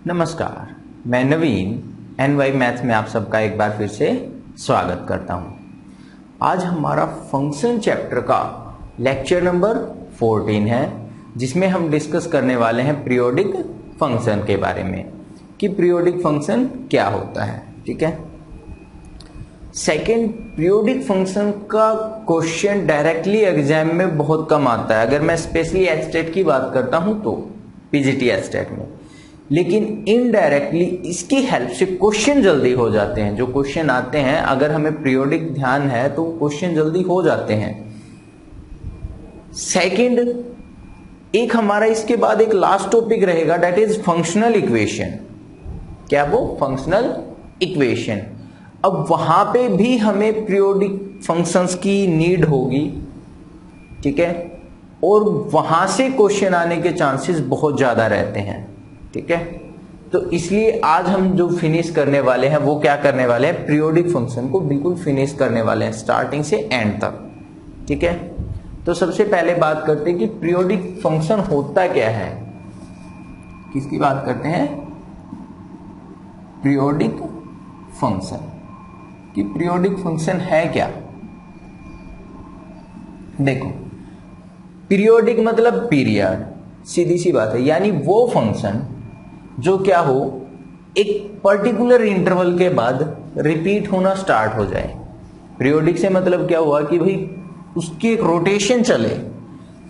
नमस्कार, मैं नवीन NY maths में आप सबका एक बार फिर से स्वागत करता हूं। आज हमारा फंक्शन चैप्टर का लेक्चर नंबर 14 है, जिसमें हम डिस्कस करने वाले हैं पीरियोडिक फंक्शन के बारे में कि पीरियोडिक फंक्शन क्या होता है। ठीक है। सेकेंड, पीरियोडिक फंक्शन का क्वेश्चन डायरेक्टली एग्जाम में बहुत कम आता है। अगर मैं स्पेशली एचटेट की बात करता हूं तो पीजीटी एचटेट में, लेकिन इनडायरेक्टली इसकी हेल्प से क्वेश्चन जल्दी हो जाते हैं। जो क्वेश्चन आते हैं, अगर हमें पीरियोडिक ध्यान है तो क्वेश्चन जल्दी हो जाते हैं। सेकंड, एक हमारा इसके बाद एक लास्ट टॉपिक रहेगा, दैट इज फंक्शनल इक्वेशन। क्या वो? Functional equation. अब वहां पे भी हमें पीरियोडिक फंक्शंस की नीड होगी। ठीक है। और वहां से क्वेश्चन आने के चांसेस बहुत ज्यादा रहते हैं। ठीक है। तो इसलिए आज हम जो फिनिश करने वाले हैं वो क्या करने वाले हैं, पीरियोडिक फंक्शन को बिल्कुल फिनिश करने वाले हैं स्टार्टिंग से एंड तक। ठीक है। तो सबसे पहले बात करते हैं कि पीरियोडिक फंक्शन होता क्या है। किसकी बात करते हैं? Periodic function. कि पीरियोडिक फंक्शन है क्या। देखो, पीरियोडिक मतलब पीरियड, सीधी सी बात है। यानी वो फंक्शन जो क्या हो, एक पर्टिकुलर इंटरवल के बाद रिपीट होना स्टार्ट हो जाए। पीरियोडिक से मतलब क्या हुआ कि भाई उसकी एक रोटेशन चले।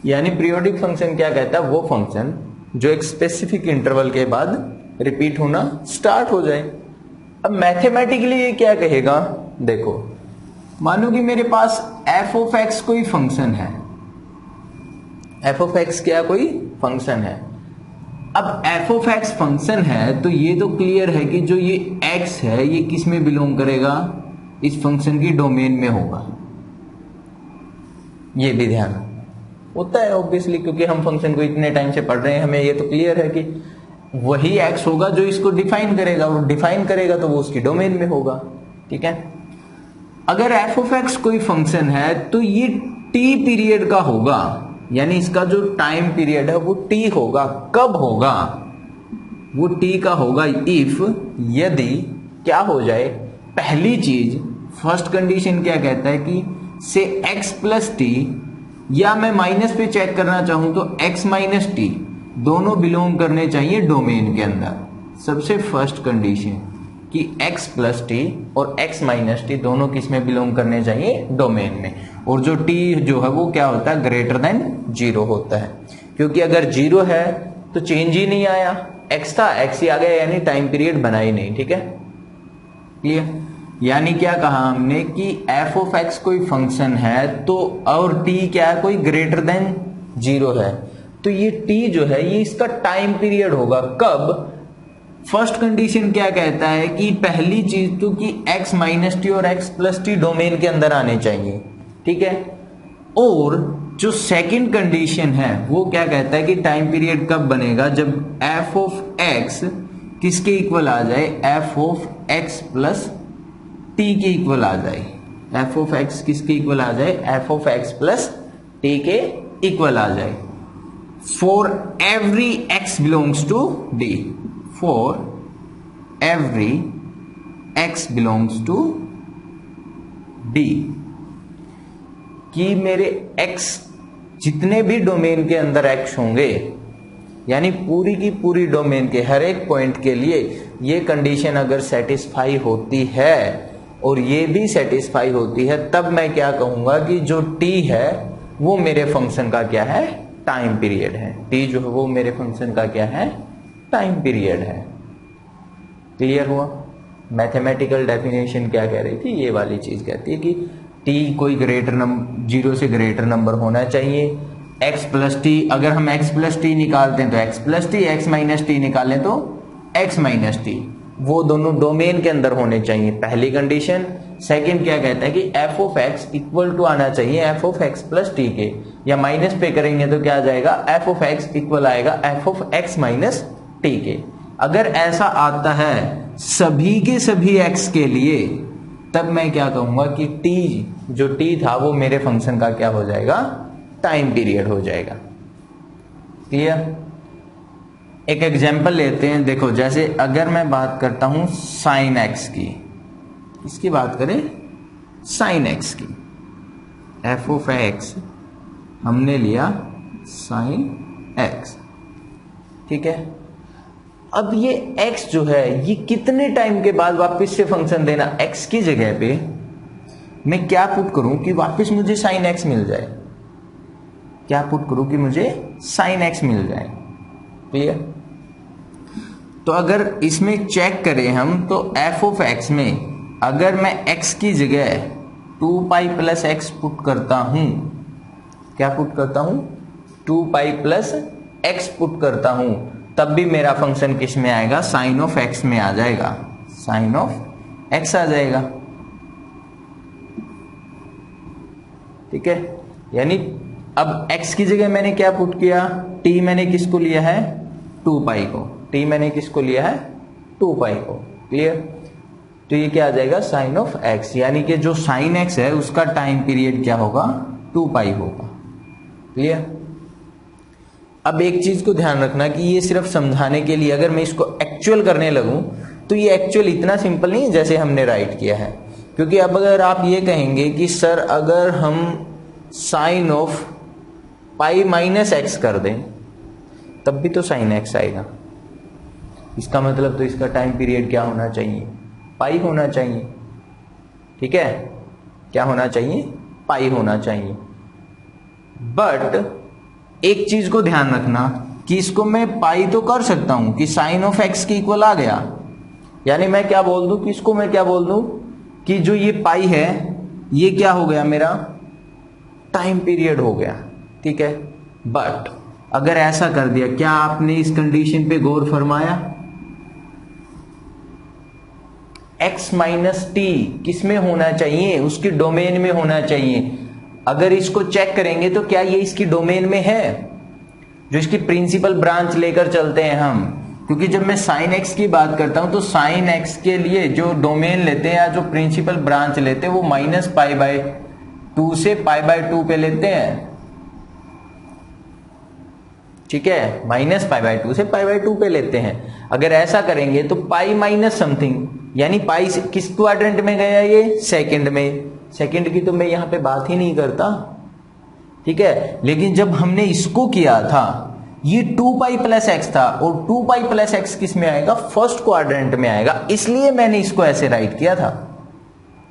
यानी पीरियोडिक फंक्शन क्या कहता है, वो फंक्शन जो एक स्पेसिफिक इंटरवल के बाद रिपीट होना स्टार्ट हो जाए। अब मैथमेटिकली ये क्या कहेगा, देखो मानो कि मेरे पास एफ ऑफ एक्स कोई फंक्शन है। एफ ऑफ एक्स क्या कोई फंक्शन है। अब एफ ऑफ एक्स फंक्शन है तो ये तो क्लियर है कि जो ये एक्स है ये किस में बिलोंग करेगा, इस फंक्शन की डोमेन में होगा। ये भी ध्यान होता है ऑब्वियसली, क्योंकि हम फंक्शन को इतने टाइम से पढ़ रहे हैं, हमें ये तो क्लियर है कि वही एक्स होगा जो इसको डिफाइन करेगा। वो डिफाइन करेगा तो वो उसकी डोमेन में होगा। ठीक है। अगर एफ ऑफ एक्स कोई फंक्शन है तो ये टी पीरियड का होगा। यानी इसका जो टाइम पीरियड है वो टी होगा। कब होगा? वो टी का होगा इफ, यदि क्या हो जाए, पहली चीज, फर्स्ट कंडीशन क्या कहता है कि से x प्लस टी, या मैं माइनस पे चेक करना चाहूं तो x माइनस टी दोनों बिलोंग करने चाहिए डोमेन के अंदर। सबसे फर्स्ट कंडीशन कि x प्लस टी और x माइनस टी दोनों किस में बिलोंग करने चाहिए, डोमेन में। और जो t जो है वो क्या होता है, ग्रेटर देन 0 होता है। क्योंकि अगर 0 है तो चेंज ही नहीं आया, x था x ही आ गया, यानी टाइम पीरियड बना ही नहीं। ठीक है, क्लियर। यानी क्या कहा हमने कि f ऑफ x कोई फंक्शन है तो, और t क्या है, कोई ग्रेटर देन 0 है, तो ये t जो है ये इसका टाइम पीरियड होगा। कब? फर्स्ट कंडीशन क्या कहता है कि पहली चीज तो कि x माइनस टी और x प्लस टी डोमेन के अंदर आने चाहिए। ठीक है। और जो सेकंड कंडीशन है वो क्या कहता है कि टाइम पीरियड कब बनेगा, जब f ऑफ x किसके इक्वल आ जाए, f of x plus t के इक्वल आ जाए। f ऑफ x किसके इक्वल आ जाए, f of x plus t के इक्वल आ जाए। For every x belongs to d, for every x belongs to d, कि मेरे x जितने भी डोमेन के अंदर x होंगे, यानी पूरी की पूरी डोमेन के हर एक पॉइंट के लिए ये कंडीशन अगर सेटिस्फाई होती है और ये भी सेटिस्फाई होती है, तब मैं क्या कहूंगा कि जो t है वो मेरे फंक्शन का क्या है, टाइम पीरियड है। t जो है वो मेरे फंक्शन का क्या है, टाइम पीरियड है। क्लियर हुआ? मैथमेटिकल डेफिनेशन क्या कह रही थी, ये वाली चीज कहती है कि t कोई ग्रेटर नंबर, 0 से ग्रेटर नंबर होना चाहिए। x प्लस टी, अगर हम x प्लस टी निकालते हैं तो x plus T, x minus T निकालें तो x माइनस टी, वो दोनों डोमेन के अंदर होने चाहिए, पहली कंडीशन। सेकंड क्या कहता है कि f of x equal to आना चाहिए f of x plus t के, या माइनस पे करेंगे तो क्या आ जाएगा, f ऑफ x इक्वल आएगा f of x minus T के। अगर ऐसा आता है सभी के सभी x के लिए, तब मैं क्या कहूंगा कि t जो t था वो मेरे फंक्शन का क्या हो जाएगा, टाइम पीरियड हो जाएगा। क्लियर? एक एग्जाम्पल लेते हैं। देखो जैसे अगर मैं बात करता हूं साइन एक्स की, इसकी बात करें साइन एक्स की, एफ ऑफ एक्स हमने लिया साइन एक्स, ठीक है। अब ये x जो है ये कितने टाइम के बाद वापस से फंक्शन देना, x की जगह पे मैं क्या पुट करूं कि वापस मुझे साइन x मिल जाए, क्या पुट करूं कि मुझे साइन x मिल जाए, क्लियर। तो अगर इसमें चेक करें हम तो f ऑफ x में अगर मैं x की जगह 2 पाई प्लस एक्स पुट करता हूं, क्या पुट करता हूं 2 पाई प्लस एक्स पुट करता हूं, तब भी मेरा फंक्शन किस में आएगा, साइन ऑफ एक्स में आ जाएगा, साइन ऑफ एक्स आ जाएगा, ठीक है। यानी अब x की जगह मैंने क्या पुट किया, t मैंने किसको लिया है 2 पाई को, t मैंने किसको लिया है 2 पाई को, क्लियर। तो ये क्या आ जाएगा साइन ऑफ x, यानी कि जो साइन x है उसका टाइम पीरियड क्या होगा 2 पाई होगा, क्लियर। अब एक चीज को ध्यान रखना कि ये सिर्फ समझाने के लिए, अगर मैं इसको एक्चुअल करने लगूं तो ये एक्चुअल इतना सिंपल नहीं है जैसे हमने राइट किया है, क्योंकि अब अगर आप ये कहेंगे कि सर अगर हम sine of pi minus x कर दें तब भी तो साइन एक्स आएगा, इसका मतलब तो इसका टाइम पीरियड क्या होना चाहिए, पाई होना चाहिए, ठीक है, क्या होना चाहिए, पाई होना चाहिए। बट एक चीज को ध्यान रखना कि इसको मैं पाई तो कर सकता हूं कि साइन ऑफ एक्स के इक्वल आ गया, यानी मैं क्या बोल दूं कि इसको मैं क्या बोल दूं कि जो ये पाई है ये क्या हो गया मेरा टाइम पीरियड हो गया, ठीक है। बट अगर ऐसा कर दिया, क्या आपने इस कंडीशन पे गौर फरमाया, x माइनस टी किस में होना चाहिए, उसकी डोमेन में होना चाहिए। अगर इसको चेक करेंगे तो क्या ये इसकी डोमेन में है, जो इसकी प्रिंसिपल ब्रांच लेकर चलते हैं हम, क्योंकि जब मैं साइन एक्स की बात करता हूं तो साइन एक्स के लिए जो डोमेन लेते हैं या जो प्रिंसिपल ब्रांच लेते हैं वो माइनस पाई बाय 2 से पाई बाय 2 पे लेते हैं, ठीक है, माइनस पाई बाय 2 से पाई बाय 2 पे लेते हैं। अगर ऐसा करेंगे तो पाई माइनस समथिंग, यानी पाई किस क्वाड्रेंट में गया, ये सेकंड में, सेकंड की तो मैं यहां पे बात ही नहीं करता, ठीक है। लेकिन जब हमने इसको किया था ये 2 पाई प्लस एक्स था और 2 पाई प्लस एक्स किस में आएगा, फर्स्ट क्वाड्रेंट में आएगा, इसलिए मैंने इसको ऐसे राइट किया था,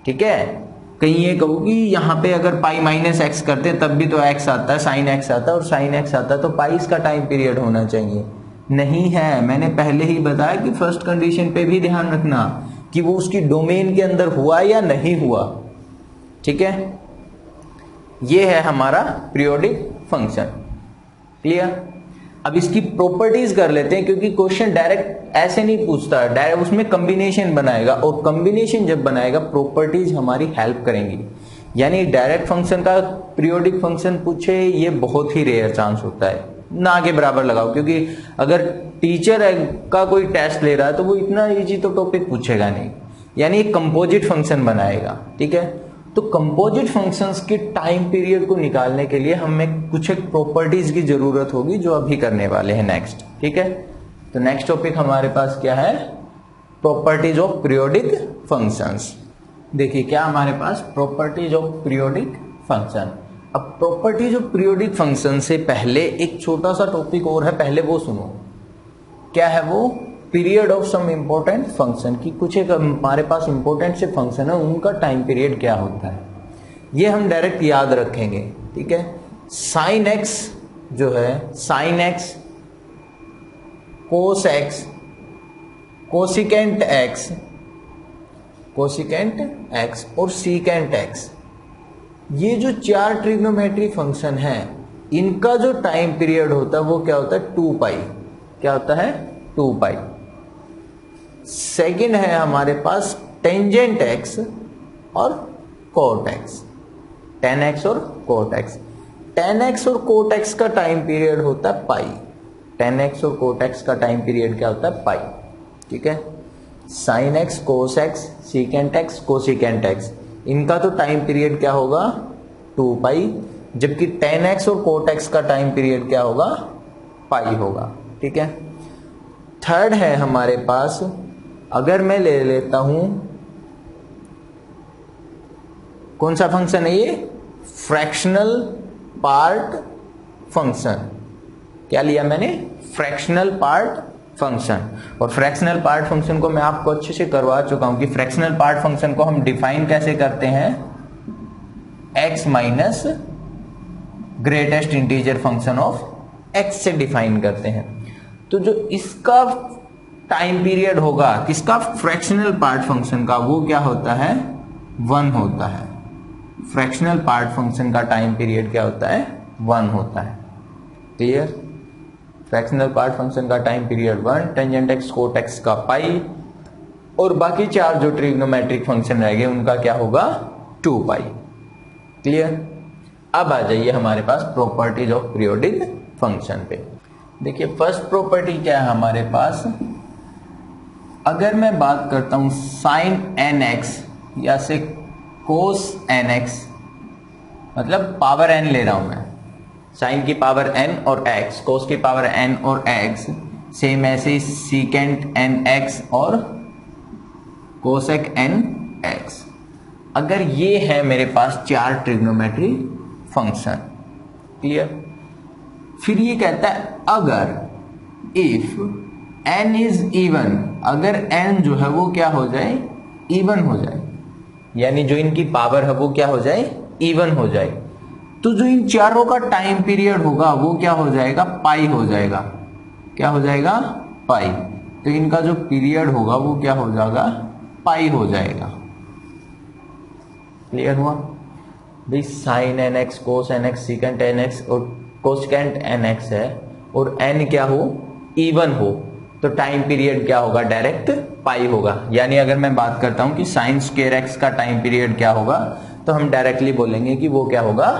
ठीक है। कहीं ये कहूँ कि यहाँ पे अगर पाई माइनस एक्स करते तब भी तो एक्स आता है, साइन एक्स आता है, और साइन एक्स आता है तो पाई इसका टाइम पीरियड होना चाहिए, नहीं है। मैंने पहले ही बताया कि फर्स्ट कंडीशन पे भी ध्यान रखना कि वो उसकी डोमेन के अंदर हुआ या नहीं हुआ, ठीक है। ये है हमारा पीरियोडिक फंक्शन, क्लियर। अब इसकी प्रॉपर्टीज कर लेते हैं, क्योंकि क्वेश्चन डायरेक्ट ऐसे नहीं पूछता, डायरेक्ट उसमें कॉम्बिनेशन बनाएगा, और कॉम्बिनेशन जब बनाएगा प्रॉपर्टीज हमारी हेल्प करेंगी। यानी डायरेक्ट फंक्शन का पीरियोडिक फंक्शन पूछे ये बहुत ही रेयर चांस होता है, ना के बराबर लगाओ, क्योंकि अगर टीचर का कोई टेस्ट ले रहा है तो वो इतना इजी तो टॉपिक पूछेगा नहीं, यानी एक कंपोजिट फंक्शन बनाएगा, ठीक है। तो कंपोजिट फंक्शंस के टाइम पीरियड को निकालने के लिए हमें कुछ एक प्रॉपर्टीज की जरूरत होगी जो अभी करने वाले हैं नेक्स्ट, ठीक है। तो नेक्स्ट टॉपिक हमारे पास क्या है, प्रॉपर्टीज ऑफ पीरियोडिक फंक्शंस। देखिए क्या हमारे पास प्रॉपर्टीज ऑफ पीरियोडिक फंक्शन। अब प्रॉपर्टीज ऑफ पीरियोडिक फंक्शन से पहले एक छोटा सा टॉपिक और है, पहले वो सुनो। क्या है वो, period of some important function की, कुछ एक हमारे पास इंपॉर्टेंट से फंक्शन है उनका टाइम पीरियड क्या होता है, ये हम डायरेक्ट याद रखेंगे, ठीक है। साइन एक्स जो है, sign x, cos x, cosecant x, cosecant x और सीकेंट एक्स, ये जो 4 ट्रिग्नोमेट्री फंक्शन है इनका जो टाइम पीरियड होता है वो क्या होता है 2 पाई, क्या होता है 2 पाई। सेकेंड है हमारे पास टेंजेंट एक्स और कोट एक्स, टेन एक्स और कोट एक्स। टेन एक्स और कोट एक्स का टाइम पीरियड होता है पाई, टेन एक्स और कोट एक्स का टाइम पीरियड क्या होता है पाई, ठीक है। Sign x, cos x, secant x, cosecant x, इनका तो टाइम पीरियड क्या होगा 2 पाई, जबकि टेन एक्स और कोट एक्स का टाइम पीरियड क्या होगा पाई होगा, ठीक है। थर्ड है हमारे पास, अगर मैं ले लेता हूं, कौन सा फंक्शन है ये, फ्रैक्शनल पार्ट फंक्शन। क्या लिया मैंने, फ्रैक्शनल पार्ट फंक्शन। और फ्रैक्शनल पार्ट फंक्शन को मैं आपको अच्छे से करवा चुका हूं कि फ्रैक्शनल पार्ट फंक्शन को हम डिफाइन कैसे करते हैं, x minus greatest integer function of x से डिफाइन करते हैं। तो जो इसका टाइम पीरियड होगा किसका, फ्रैक्शनल पार्ट फंक्शन का, वो क्या होता है, 1 होता है। फ्रैक्शनल पार्ट फंक्शन का टाइम पीरियड क्या होता है, 1 होता है। क्लियर, फ्रैक्शनल पार्ट फंक्शन का time period 1, tangent x cot x का पाई, और बाकी 4 जो ट्रिग्नोमेट्रिक फंक्शन रह गए उनका क्या होगा, 2 पाई। क्लियर। अब आ जाइए हमारे पास प्रॉपर्टीज ऑफ पीरियोडिक फंक्शन पे। देखिए फर्स्ट प्रॉपर्टी क्या है हमारे पास, अगर मैं बात करता हूं साइन एन एक्स या से कोस एन एक्स, मतलब पावर एन ले रहा हूं मैं, साइन की पावर एन और एक्स, कोस की पावर एन और एक्स, सेम ऐसे सीकेंट एन एक्स और कोसेक एन एक्स। अगर ये है मेरे पास 4 ट्रिग्नोमेट्री फंक्शन। क्लियर। फिर ये कहता है अगर इफ n इज इवन, अगर n जो है वो क्या हो जाए, इवन हो जाए, यानी जो इनकी पावर है वो क्या हो जाए, इवन हो जाए, तो जो इन चारों का टाइम पीरियड होगा वो क्या हो जाएगा, पाई हो जाएगा। क्या हो जाएगा, पाई। तो इनका जो पीरियड होगा वो क्या हो जाएगा, पाई हो जाएगा। क्लियर हुआ भाई, sine N x, cos N x, secant N x और कोसेकेंट एन एक्स है, और एन क्या हो, इवन हो, तो टाइम पीरियड क्या होगा, डायरेक्ट पाई होगा। यानी अगर मैं बात करता हूं कि साइन स्क्वायर एक्स का टाइम पीरियड क्या होगा, तो हम डायरेक्टली बोलेंगे कि वो क्या होगा,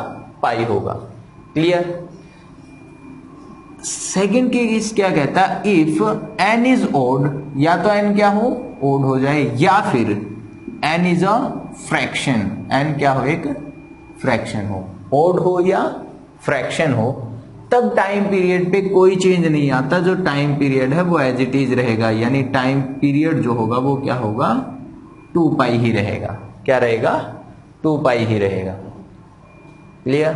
पाई होगा। क्लियर। सेकेंड केस क्या कहता है, इफ एन इज ओड, या तो एन क्या हो, ओड हो जाए, या फिर n is a fraction, n क्या हो, एक फ्रैक्शन हो, ओड हो या फ्रैक्शन हो, तब टाइम पीरियड पे कोई चेंज नहीं आता, जो टाइम पीरियड है वो एज इट इज रहेगा। यानी टाइम पीरियड जो होगा वो क्या होगा, 2 पाई ही रहेगा। क्या रहेगा, 2 पाई ही रहेगा। क्लियर।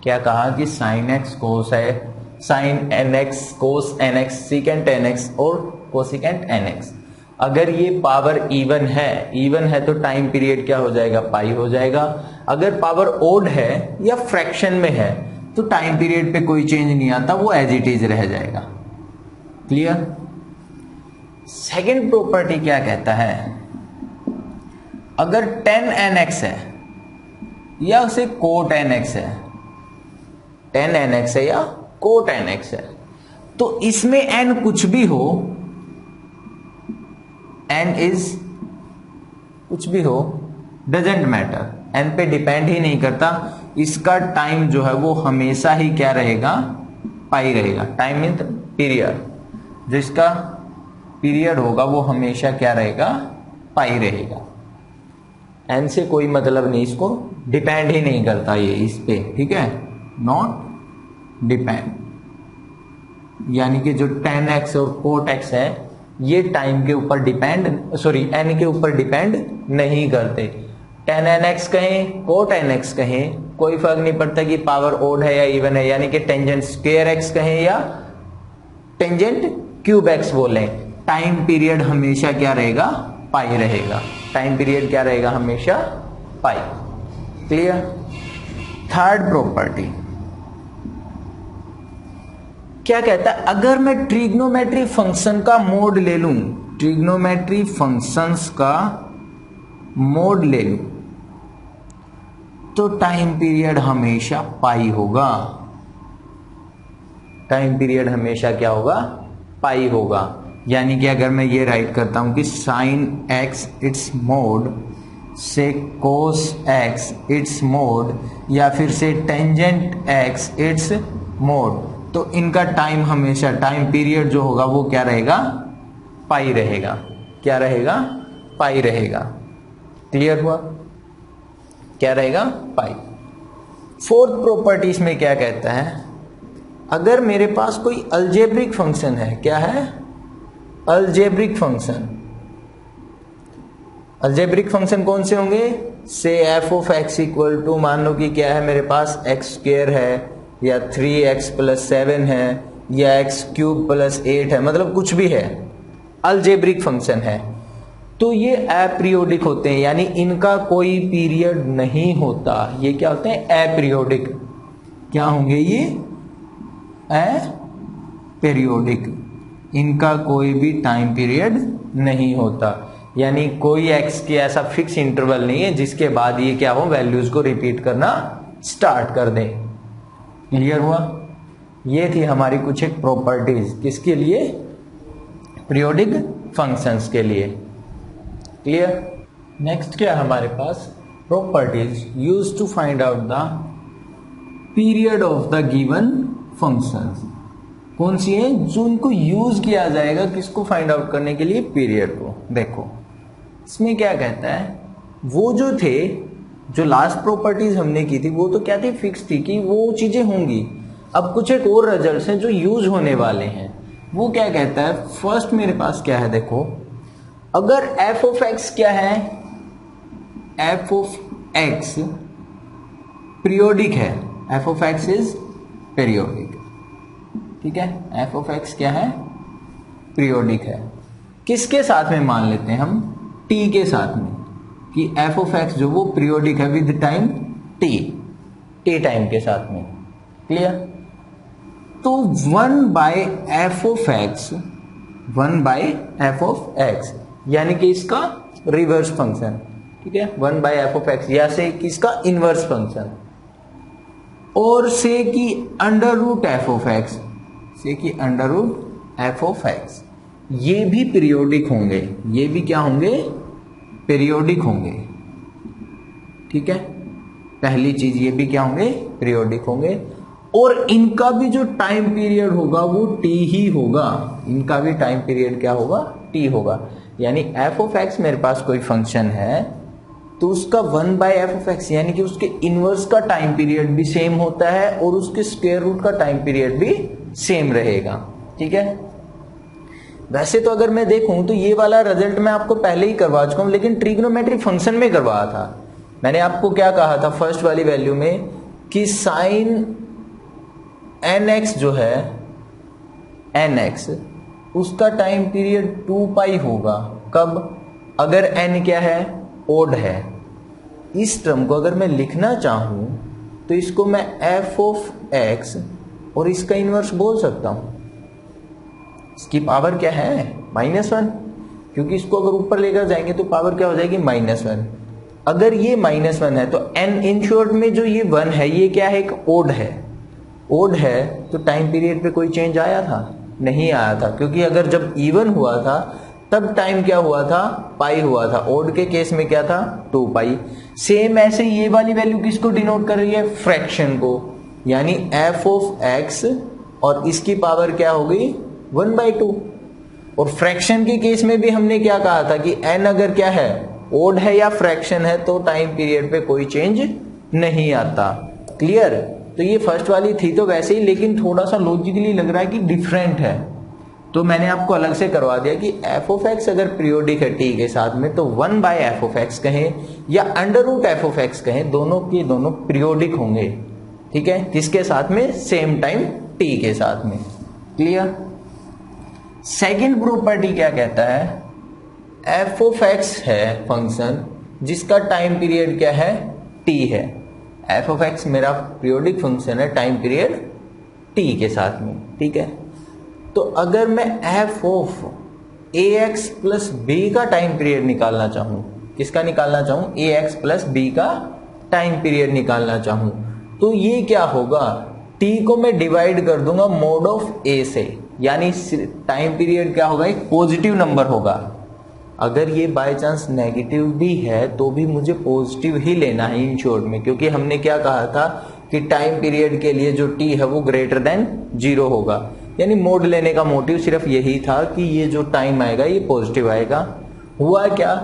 क्या कहा कि साइन एक्स कोस है, sine N x, cos N x, secant N x और कोसिकेंट एन एक्स, अगर ये पावर इवन है तो टाइम पीरियड क्या हो जाएगा, पाई हो जाएगा। अगर पावर ओड है या फ्रैक्शन में है तो टाइम पीरियड पे कोई चेंज नहीं आता, वो एज इट इज रह जाएगा। क्लियर। सेकेंड प्रॉपर्टी क्या कहता है, अगर 10nx है या उसे कोट nx है, 10nx है या कोट nx है, तो इसमें n कुछ भी हो, n इज कुछ भी हो, डजेंट मैटर, n पे डिपेंड ही नहीं करता, इसका टाइम जो है वो हमेशा ही क्या रहेगा, पाई रहेगा। टाइम मीन पीरियड, जिसका पीरियड होगा वो हमेशा क्या रहेगा, पाई रहेगा। n से कोई मतलब नहीं, इसको डिपेंड ही नहीं करता ये इस पे, ठीक है, नॉट डिपेंड। यानी कि जो 10x और कोट x है ये टाइम के ऊपर डिपेंड, सॉरी n के ऊपर डिपेंड नहीं करते। 10nx कहें, कोट nx कहें, कोई फर्क नहीं पड़ता कि पावर ओड है या इवन है। यानी कि टेंजेंट स्क्वायर x कहें या टेंजेंट क्यूब x बोलें, टाइम पीरियड हमेशा क्या रहेगा, पाई रहेगा। टाइम पीरियड क्या रहेगा, हमेशा पाई। क्लियर। थर्ड प्रॉपर्टी क्या कहता है, अगर मैं ट्रिग्नोमेट्री फंक्शन का मोड ले लूं, ट्रिग्नोमेट्री फंक्शंस का मोड ले लूं, तो टाइम पीरियड हमेशा पाई होगा। टाइम पीरियड हमेशा क्या होगा, पाई होगा। यानी कि अगर मैं ये राइट करता हूं कि साइन एक्स इट्स मोड से कोस एक्स इट्स मोड, या फिर से टेंजेंट एक्स इट्स मोड, तो इनका टाइम हमेशा, टाइम पीरियड जो होगा वो क्या रहेगा, पाई रहेगा। क्या रहेगा, पाई रहेगा। क्लियर हुआ, क्या रहेगा, पाई। फोर्थ प्रॉपर्टी इसमें क्या कहता है, अगर मेरे पास कोई अलजेब्रिक फंक्शन है, क्या है, अलजेब्रिक फंक्शन, अलजेब्रिक फंक्शन कौन से होंगे, से f of x equal to, मान लो कि क्या है मेरे पास एक्स स्क्वेयर है, या 3x प्लस 7 है, या एक्स क्यूब प्लस 8 है, मतलब कुछ भी है, अलजेब्रिक फंक्शन है। तो ये अपीरियोडिक होते हैं, यानी इनका कोई पीरियड नहीं होता। ये क्या होते हैं, अपीरियोडिक। क्या होंगे ये, अपीरियोडिक, इनका कोई भी टाइम पीरियड नहीं होता, यानी कोई एक्स की ऐसा फिक्स इंटरवल नहीं है जिसके बाद ये क्या हो, वैल्यूज को रिपीट करना स्टार्ट कर दें। क्लियर हुआ? ये थी हमारी कुछ एक प्रॉपर्टीज, किसके लिए, पीरियोडिक फंक्शंस के लिए। क्लियर? नेक्स्ट क्या है हमारे पास, properties use to find out the period of the given functions. कौन सी है जो इनको यूज किया जाएगा, किसको फाइंड आउट करने के लिए, पीरियड को। देखो इसमें क्या कहता है, वो जो थे, जो लास्ट प्रॉपर्टीज हमने की थी वो तो क्या थी, फिक्स थी कि वो चीजें होंगी। अब कुछ एक और रिजल्ट्स हैं जो यूज होने वाले हैं। वो क्या कहता है, फर्स्ट मेरे पास क्या है, देखो अगर एफ ऑफ एक्स क्या है, एफ ऑफ एक्स पीरियोडिक है, f of x is periodic, ठीक है, एफ ऑफ एक्स क्या है, पीरियोडिक है। किसके साथ में मान लेते हैं हम, टी के साथ में, कि एफ ऑफ एक्स जो वो पीरियोडिक है with time t, t time के साथ में। क्लियर? तो 1 by f of x, 1 by f of x यानी कि इसका रिवर्स फंक्शन, ठीक है, 1 बाय एफ ऑफ एक्स, या से किसका इनवर्स फंक्शन, और से कि under root f of x, से कि under root f of x, ये भी पीरियोडिक होंगे, ये भी क्या होंगे, पीरियोडिक होंगे। ठीक है, पहली चीज ये भी क्या होंगे, पीरियोडिक होंगे, और इनका भी जो टाइम पीरियड होगा वो टी ही होगा, इनका भी टाइम पीरियड क्या होगा, टी होगा। यानी एफ ऑफ एक्स मेरे पास कोई फंक्शन है तो उसका 1 बाय एफ ऑफ एक्स यानी कि उसके इनवर्स का टाइम पीरियड भी सेम होता है और उसके स्क्वायर रूट का टाइम पीरियड भी सेम रहेगा। ठीक है, वैसे तो अगर मैं देखूं तो ये वाला रिजल्ट मैं आपको पहले ही करवा चुका हूं, लेकिन ट्रिग्नोमेट्रिक फंक्शन में करवाया था। मैंने आपको क्या कहा था फर्स्ट वाली वैल्यू में कि साइन nx जो है, nx उसका टाइम पीरियड 2 पाई होगा। कब? अगर n क्या है, ओड है। इस टर्म को अगर मैं लिखना चाहूं तो इसको मैं f ऑफ x और इसका इनवर्स बोल सकता हूं। इसकी पावर क्या है, -1, क्योंकि इसको अगर ऊपर लेकर जाएंगे तो पावर क्या हो जाएगी, -1। अगर ये -1 है तो n इन शॉर्ट में जो ये 1 है ये क्या है, एक ओड है। ओड है तो टाइम पीरियड पे कोई चेंज आया था, नहीं आया था, क्योंकि अगर जब इवन हुआ था तब टाइम क्या हुआ था, पाई हुआ था। ओड के केस में क्या था, 2 पाई। सेम ऐसे ये वाली वैल्यू किसको डिनोट कर रही है, फ्रैक्शन को, यानी एफ ऑफ एक्स और इसकी पावर क्या हो गई, 1/2। और फ्रैक्शन के केस में भी हमने क्या कहा था कि n अगर क्या है, ओड है या फ्रैक्शन है तो टाइम पीरियड पे कोई चेंज नहीं आता। क्लियर? तो ये फर्स्ट वाली थी तो वैसे ही, लेकिन थोड़ा सा लॉजिकली लग रहा है कि डिफरेंट है, तो मैंने आपको अलग से करवा दिया कि एफ ऑफ एक्स अगर पीरियोडिक है टी के साथ में तो 1 बाय एफ ऑफ एक्स कहें या under root f of x कहें, दोनों के दोनों पीरियोडिक होंगे। ठीक है, किसके साथ में, सेम टाइम टी के साथ में। क्लियर? सेकेंड प्रॉपर्टी क्या कहता है, एफ ऑफ एक्स है फंक्शन जिसका टाइम पीरियड क्या है, टी है। एफ ऑफ एक्स मेरा पीरियोडिक फंक्शन है, टाइम पीरियड टी के साथ में। ठीक है, तो अगर मैं f of a x plus b का टाइम पीरियड निकालना चाहूं, किसका निकालना चाहूं, ए एक्स प्लस बी का टाइम पीरियड निकालना चाहूं, तो ये क्या होगा, टी को मैं डिवाइड कर दूंगा मोड ऑफ ए से, यानी टाइम पीरियड क्या होगा, एक पॉजिटिव नंबर होगा। अगर ये बाय चांस नेगेटिव भी है तो भी मुझे पॉजिटिव ही लेना है इन शॉर्ट में, क्योंकि हमने क्या कहा था कि टाइम पीरियड के लिए जो टी है वो ग्रेटर देन 0 होगा। यानी मोड लेने का मोटिव सिर्फ यही था कि ये जो टाइम आएगा ये पॉजिटिव आएगा। हुआ क्या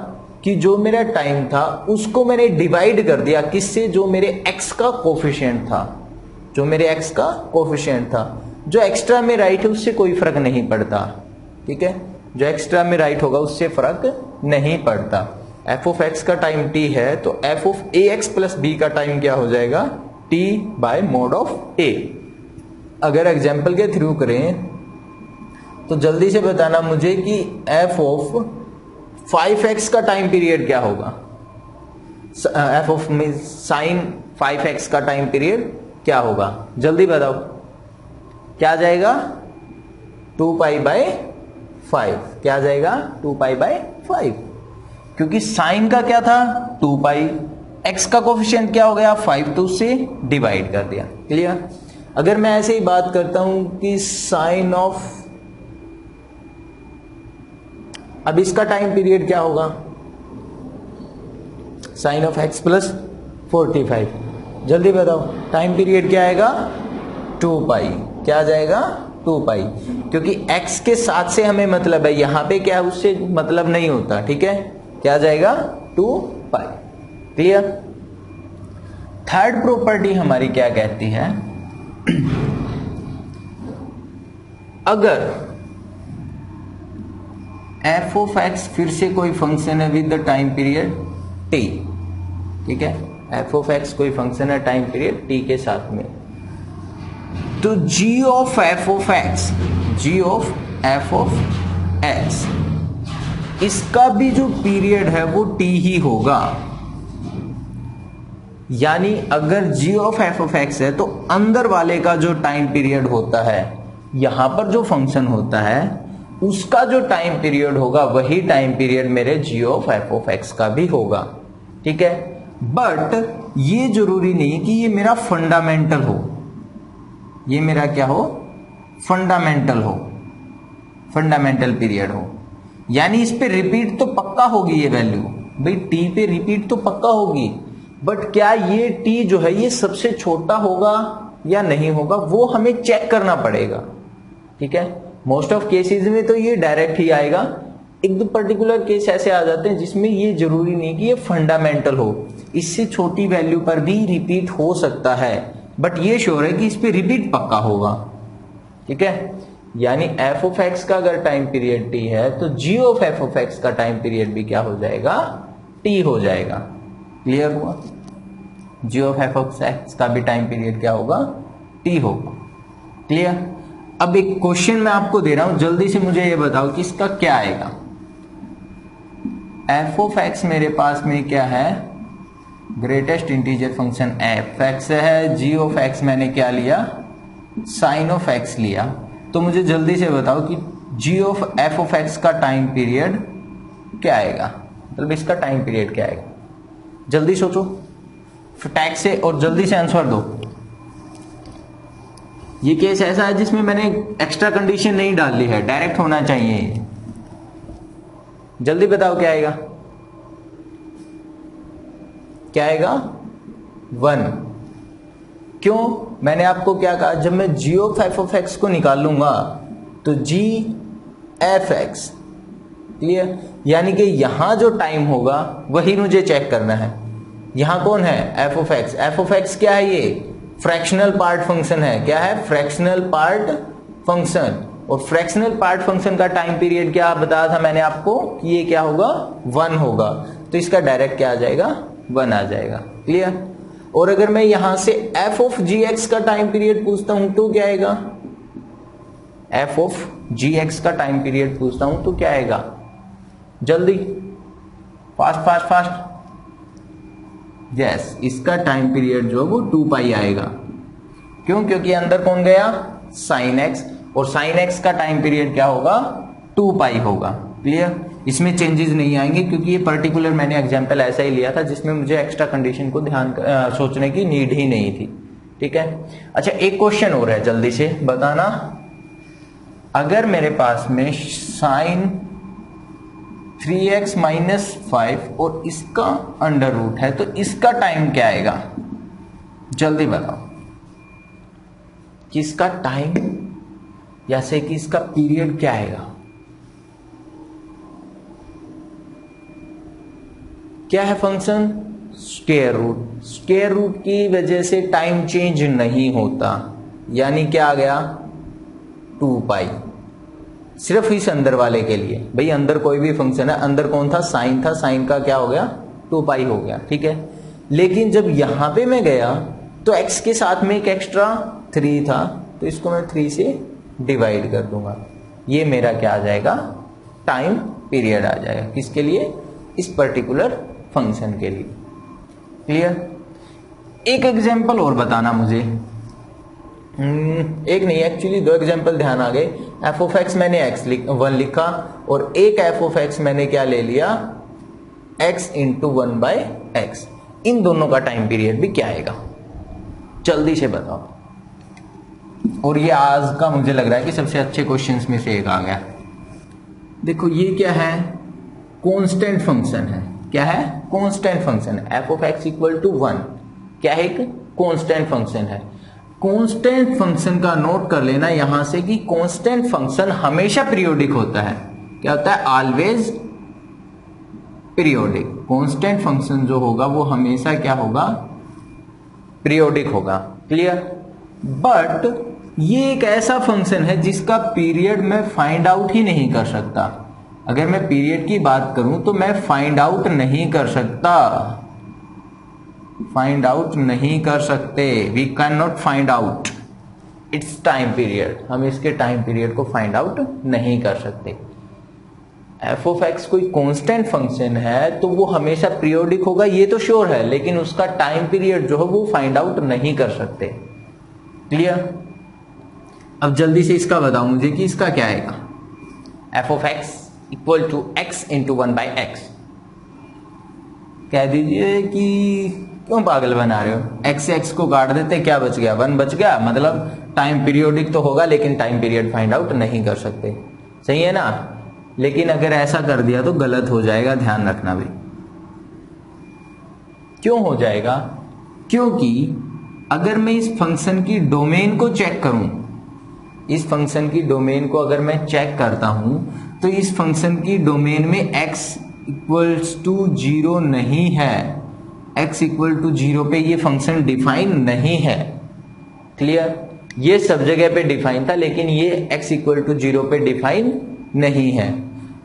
कि जो मेरा टाइम था उसको मैंने डिवाइड कर दिया किससे, जो मेरे एक्स का कोफिशिएंट था, जो मेरे एक्स का कोफिशिएंट था। जो एक्स्ट्रा में राइट है उससे कोई फर्क नहीं पड़ता। ठीक है, जो एक्स्ट्रा में राइट होगा उससे फर्क नहीं पड़ता। एफ ऑफ एक्स का टाइम टी है तो f of a x plus b का टाइम क्या हो जाएगा, t by mod of a. अगर एग्जाम्पल के थ्रू करें तो जल्दी से बताना मुझे कि एफ ऑफ 5x का टाइम पीरियड क्या होगा, एफ ऑफ साइन 5x का टाइम पीरियड क्या होगा, जल्दी बताओ क्या आ जाएगा, 2 पाई बाय 5। क्या आ जाएगा 2 पाई बाय 5, क्योंकि साइन का क्या था 2 पाई, x का कोफिशिएंट क्या हो गया 5, तो उससे डिवाइड कर दिया। क्लियर। अगर मैं ऐसे ही बात करता हूं कि साइन ऑफ, अब इसका टाइम पीरियड क्या होगा, साइन ऑफ x प्लस 45, जल्दी बताओ टाइम पीरियड क्या आएगा 2 पाई। क्या आ जाएगा 2 पाई, क्योंकि x के साथ से हमें मतलब है, यहां पे क्या है उससे मतलब नहीं होता। ठीक है, क्या आ जाएगा 2 पाई। क्लियर। थर्ड प्रॉपर्टी हमारी क्या कहती है, अगर एफ ऑफ एक्स फिर से कोई फंक्शन है with the time period T, ठीक है, एफ ऑफ एक्स कोई फंक्शन है टाइम पीरियड टी के साथ में, तो g of f of x, g of f of x, इसका भी जो पीरियड है वो टी ही होगा। यानी अगर जी ऑफ एफ ऑफ एक्स है तो अंदर वाले का जो टाइम पीरियड होता है, यहां पर जो फंक्शन होता है उसका जो टाइम पीरियड होगा वही टाइम पीरियड मेरे जी ऑफ एफ ऑफ एक्स का भी होगा। ठीक है, बट ये जरूरी नहीं कि ये मेरा फंडामेंटल हो, ये मेरा क्या हो, फंडामेंटल हो, फंडामेंटल पीरियड हो। यानी इस पे रिपीट तो पक्का होगी ये वैल्यू, भाई टी पे रिपीट तो पक्का होगी, बट क्या ये टी जो है ये सबसे छोटा होगा या नहीं होगा वो हमें चेक करना पड़ेगा। ठीक है, मोस्ट ऑफ केसेस में तो ये डायरेक्ट ही आएगा, एक दो पर्टिकुलर केस ऐसे आ जाते हैं जिसमें ये जरूरी नहीं कि ये फंडामेंटल हो, इससे छोटी वैल्यू पर भी रिपीट हो सकता है, बट ये श्योर है कि इस पे रिपीट पक्का होगा। ठीक है, यानी एफ ऑफ एक्स का अगर टाइम पीरियड टी है तो g of f of x का टाइम पीरियड भी क्या हो जाएगा, टी हो जाएगा। क्लियर हुआ, जी ऑफ एफ ऑफ एक्स का भी टाइम पीरियड क्या होगा, टी होगा। क्लियर। अब एक क्वेश्चन मैं आपको दे रहा हूं, जल्दी से मुझे ये बताओ कि इसका क्या आएगा। एफ ऑफ एक्स मेरे पास में क्या है, greatest integer function F x है, जी ऑफ एक्स मैंने क्या लिया, साइन ऑफ एक्स लिया, तो मुझे जल्दी से बताओ कि जी ऑफ एफ ऑफ एक्स का टाइम पीरियड क्या आएगा, मतलब इसका टाइम पीरियड क्या आएगा, जल्दी सोचो टैग से और जल्दी से आंसर दो। ये केस ऐसा है जिसमें मैंने एक्स्ट्रा कंडीशन नहीं डाली है, डायरेक्ट होना चाहिए। जल्दी बताओ क्या आएगा, क्या आएगा 1। क्यों, मैंने आपको क्या कहा, जब मैं जी ऑफ एफ ऑफ एक्स को निकाल लूंगा तो जी एफ एक्स, क्लियर, यानी कि यहां जो टाइम होगा वही मुझे चेक करना है। यहां कौन है, f of x, F of x क्या है, ये फ्रैक्शनल पार्ट फंक्शन है। क्या है, फ्रैक्शनल पार्ट फंक्शन, और फ्रैक्शनल पार्ट फंक्शन का टाइम पीरियड क्या बताया था मैंने आपको कि ये क्या होगा 1 होगा, तो इसका डायरेक्ट क्या आ जाएगा 1 आ जाएगा। क्लियर। और अगर मैं यहां से एफ ऑफ जी एक्स का टाइम पीरियड पूछता हूं तो क्या आएगा, एफ ऑफ जी एक्स का टाइम पीरियड पूछता हूं तो क्या आएगा, जल्दी फास्ट फास्ट फास्ट, यस, इसका टाइम पीरियड जो है वो 2 पाई आएगा। क्यों, क्योंकि अंदर कौन गया, साइन एक्स, और साइन एक्स का टाइम पीरियड क्या होगा 2 पाई होगा। क्लियर, इसमें चेंजेस नहीं आएंगे क्योंकि ये पर्टिकुलर मैंने एग्जांपल ऐसा ही लिया था जिसमें मुझे एक्स्ट्रा कंडीशन को ध्यान सोचने की नीड ही नहीं थी। ठीक है, अच्छा एक क्वेश्चन और है, जल्दी से बताना, अगर मेरे पास में साइन 3x माइनस 5 और इसका अंडर रूट है तो इसका टाइम क्या आएगा, जल्दी बताओ कि इसका टाइम या से कि इसका पीरियड क्या आएगा। क्या है function, square root, square root की वजह से टाइम चेंज नहीं होता, यानी क्या आ गया 2 पाई। सिर्फ इस अंदर वाले के लिए। भाई अंदर कोई भी फंक्शन है, अंदर कौन था, साइन था, साइन का क्या हो गया 2 पाई हो गया, ठीक है। लेकिन जब यहां पे मैं गया तो x के साथ में एक एक्स्ट्रा 3 था, तो इसको मैं 3 से डिवाइड कर दूंगा। ये मेरा क्या आ जाएगा, टाइम पीरियड आ जाएगा। किसके लिए, इस पर्टिकुलर फंक्शन के लिए। क्लियर। एक एग्जांपल और बताना मुझे, एक नहीं एक्चुअली 2 एग्जांपल ध्यान आ गए। एफ ऑफ एक्स मैंने x1 लिखा और एक एफ ऑफ एक्स मैंने क्या ले लिया, x इंटू 1/x। इन दोनों का टाइम पीरियड भी क्या आएगा, जल्दी से बताओ। और ये आज का मुझे लग रहा है कि सबसे अच्छे क्वेश्चंस में से एक आ गया। देखो ये क्या है, कांस्टेंट फंक्शन है। क्या है, कांस्टेंट फंक्शन है। F of x equal to 1 क्या है, एक कांस्टेंट फंक्शन है। कांस्टेंट फंक्शन का नोट कर लेना यहां से कि कांस्टेंट फंक्शन हमेशा पीरियोडिक होता है। क्या होता है, ऑलवेज पीरियोडिक। कांस्टेंट फंक्शन जो होगा वो हमेशा क्या होगा, पीरियोडिक होगा। क्लियर। बट ये एक ऐसा फंक्शन है जिसका पीरियड मैं फाइंड आउट ही नहीं कर सकता। अगर मैं पीरियड की बात करूं तो मैं फाइंड आउट नहीं कर सकता, फाइंड आउट नहीं कर सकते। We can not find out its time period. हम इसके टाइम पीरियड को फाइंड आउट नहीं कर सकते। एफ ऑफ एक्स कोई कांस्टेंट फंक्शन है तो वो हमेशा पीरियोडिक होगा, ये तो श्योर है, लेकिन उसका टाइम पीरियड जो है वो फाइंड आउट नहीं कर सकते। क्लियर। अब जल्दी से इसका बताओ मुझे कि इसका क्या आएगा। F of x equal to x into 1/x। कह दीजिए कि क्यों पागल बना रहे हो, x से x को काट देते, क्या बच गया, 1 बच गया। मतलब टाइम पीरियोडिक तो होगा लेकिन टाइम पीरियड फाइंड आउट नहीं कर सकते। सही है ना। लेकिन अगर ऐसा कर दिया तो गलत हो जाएगा, ध्यान रखना भाई। क्यों हो जाएगा, क्योंकि अगर मैं इस फंक्शन की डोमेन को चेक करूं, इस फंक्शन की डोमेन को अगर मैं चेक करता हूं तो इस फंक्शन की डोमेन में x इक्वल्स टू 0 नहीं है। x इक्वल टू 0 पे ये फंक्शन डिफाइन नहीं है। क्लियर। ये सब जगह पे डिफाइन था लेकिन ये x इक्वल टू 0 पे डिफाइन नहीं है।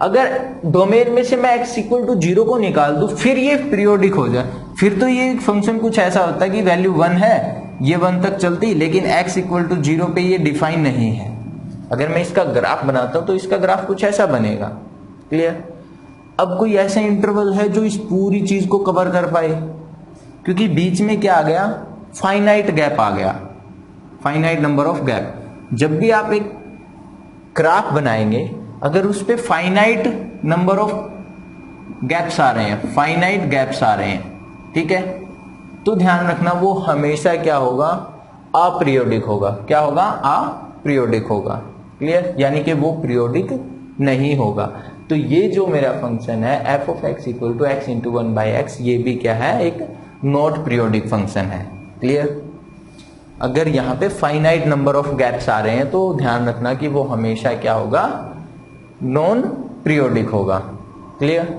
अगर डोमेन में से मैं x इक्वल टू 0 को निकाल दूं फिर ये पीरियोडिक हो जाए, फिर तो ये फंक्शन कुछ ऐसा होता है कि वैल्यू 1 है, ये 1 तक चलती, लेकिन x इक्वल टू 0 पे ये डिफाइन नहीं है। अगर मैं इसका ग्राफ बनाता हूं तो इसका ग्राफ कुछ ऐसा बनेगा। क्लियर। अब कोई ऐसा इंटरवल है जो इस पूरी चीज को कवर कर पाए, क्योंकि बीच में क्या आ गया, फाइनाइट गैप आ गया, फाइनाइट नंबर ऑफ गैप। जब भी आप एक ग्राफ बनाएंगे अगर उस पे फाइनाइट नंबर ऑफ गैप्स आ रहे हैं, फाइनाइट गैप्स आ रहे हैं, ठीक है, तो ध्यान रखना वो हमेशा क्या होगा, अपीरियोडिक होगा। क्या होगा, अपीरियोडिक होगा। क्लियर। यानी कि वो पीरियोडिक नहीं होगा। तो ये जो मेरा फंक्शन है f of x equal to x into 1/x, ये भी क्या है, एक नॉट पीरियोडिक फंक्शन है। क्लियर। अगर यहां पे फाइनाइट नंबर ऑफ गैप्स आ रहे हैं तो ध्यान रखना कि वो हमेशा क्या होगा, नॉन पीरियोडिक होगा। क्लियर।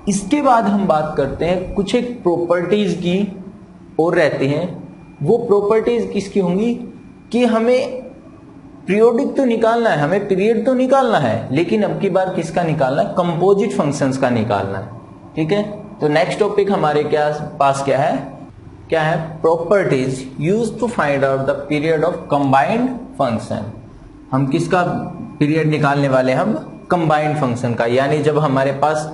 इसके बाद हम बात करते हैं कुछ एक प्रॉपर्टीज की और रहती हैं। वो प्रॉपर्टीज किसकी होंगी कि हमें पीरियोडिक तो निकालना है, हमें पीरियड तो निकालना है, लेकिन अब की बार किसका निकालना है, कंपोजिट फंक्शंस का निकालना है। ठीक है। तो नेक्स्ट टॉपिक हमारे पास क्या है, properties used to find out the period of combined function. हम किसका पीरियड निकालने वाले, हम कंबाइंड फंक्शन का। यानी जब हमारे पास